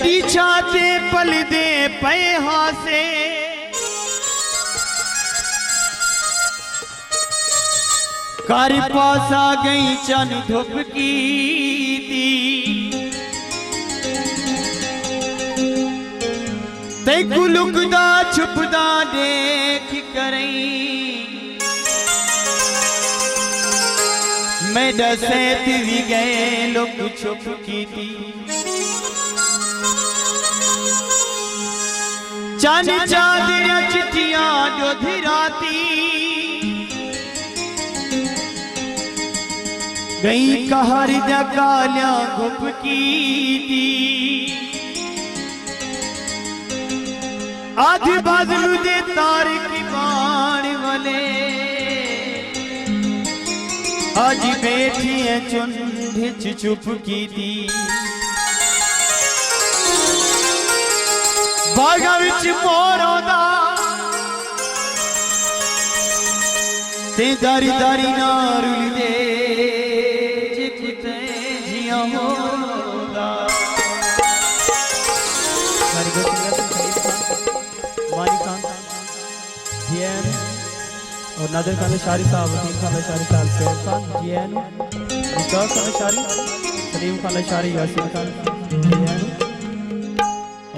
कदी छाते पल दे पे हासे कार पासा गई चन धुप की दी ते गुलुकदा छुपदा देख करई मैं डसे भी गए लोग छुप की थी चन चादर चिट्ठियां जो धिराती गई कहर कालिया घुप की थी आधी बाजू दे तार की बाण वाले आज बैठी है चुंढ चुप की थी बागा विच मोरोदा ते दारी दारी नारुल दे जिकते जिया होदा मानी खान जीएन और नादिर खान शारी साहब वसीम खान शारी साहब शेर खान जीएन मुश्ताक खान शारी सलीम खान शारी यासीन खान जीएन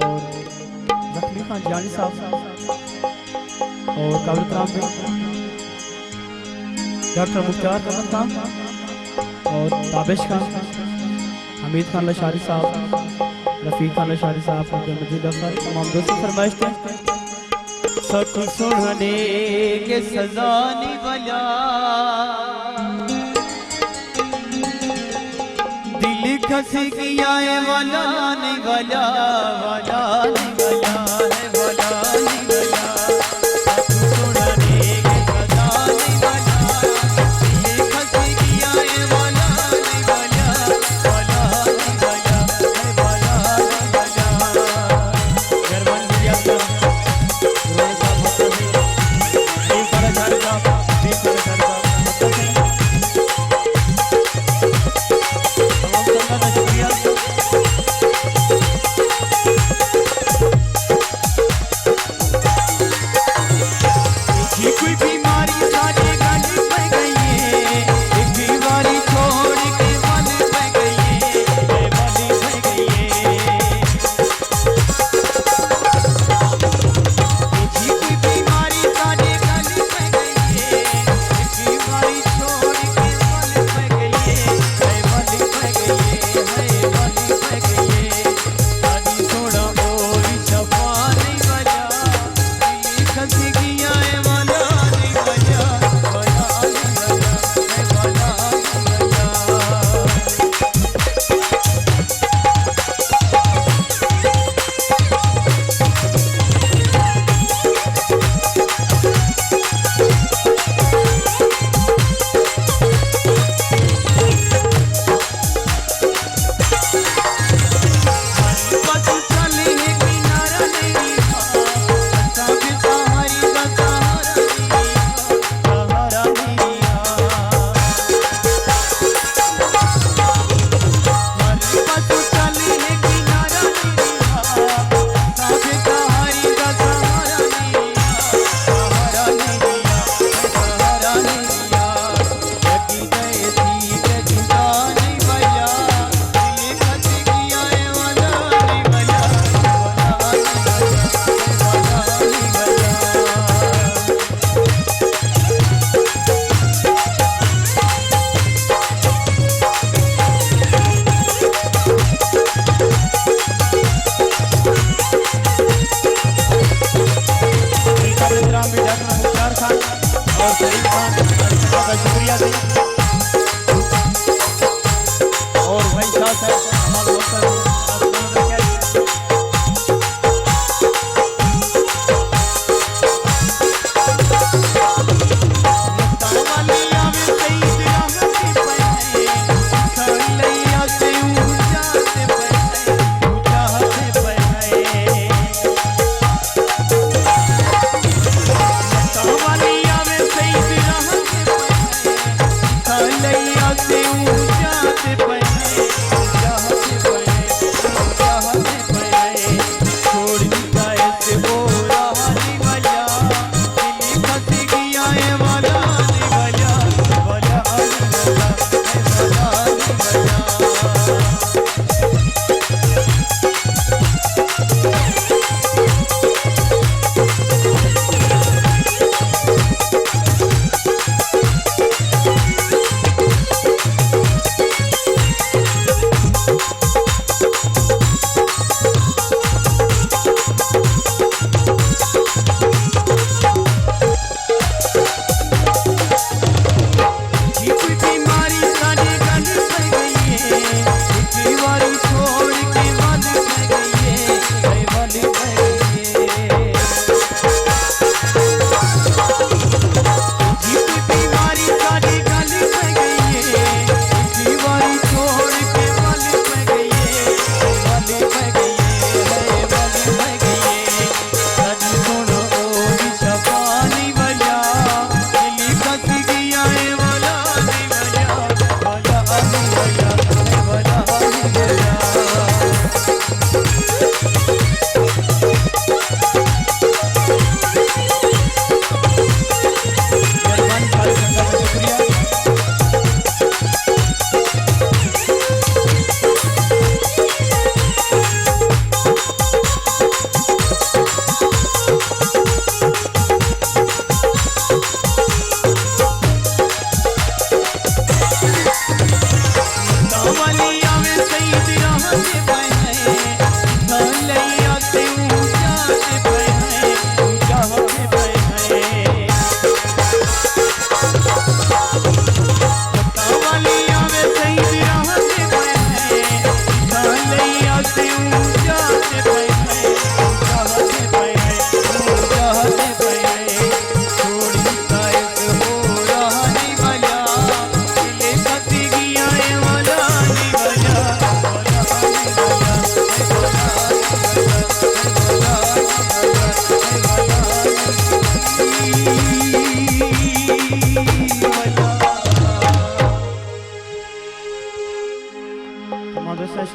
और जखमी खान जानी साहब और काबिल कराम में डॉक्टर मुख्तार खान और ताबिश खान हमीद खान लशारी साहब रफीक खान लशारी साहब मजीद अफर तमाम दोस्तों फरमाइश थे सक सुनने के सजा निवला दिल खस गया है वाला निवला वाला निवला है वाला निवला सक सुनने के सजा निवला दिल खस गया है वाला निवला वाला निवला है वाला निवला गरबन दिया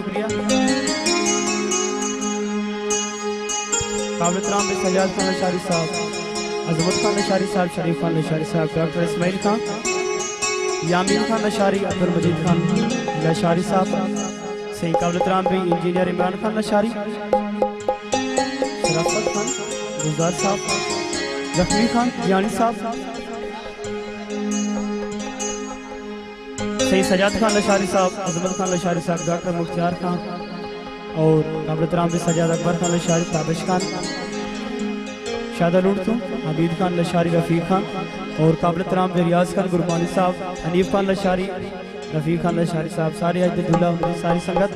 शुक्रिया। काबिल तराम में सजाद खान लशारी साहब, अजमत खान लशारी साहब, शरीफ खान लशारी साहब, डॉक्टर इस्माइल खान, यामीन खान लशारी, अब्दुल मजीद खान लशारी साहब, सही काबिल तराम भी इंजीनियर इमरान खान लशारी, शराफत खान गुलजार साहब, जख्मी खान जियानी साहब, सही सजाद खान लशारी साहब, अजमत खान लशारी साहब, डॉक्टर मुख्तियार खान और काबिल तराम भी सजाद अकबर खान लशारी, ताबिश खान, शादा लुटू, हमीद खान लशारी, रफ़ीक खान और काबिल तराम भी रियाज खान गुरबानी साहब, हनीफ खान लशारी, रफ़ीक खान लशारी साहब, सारे आज दूल्हा सारी संगत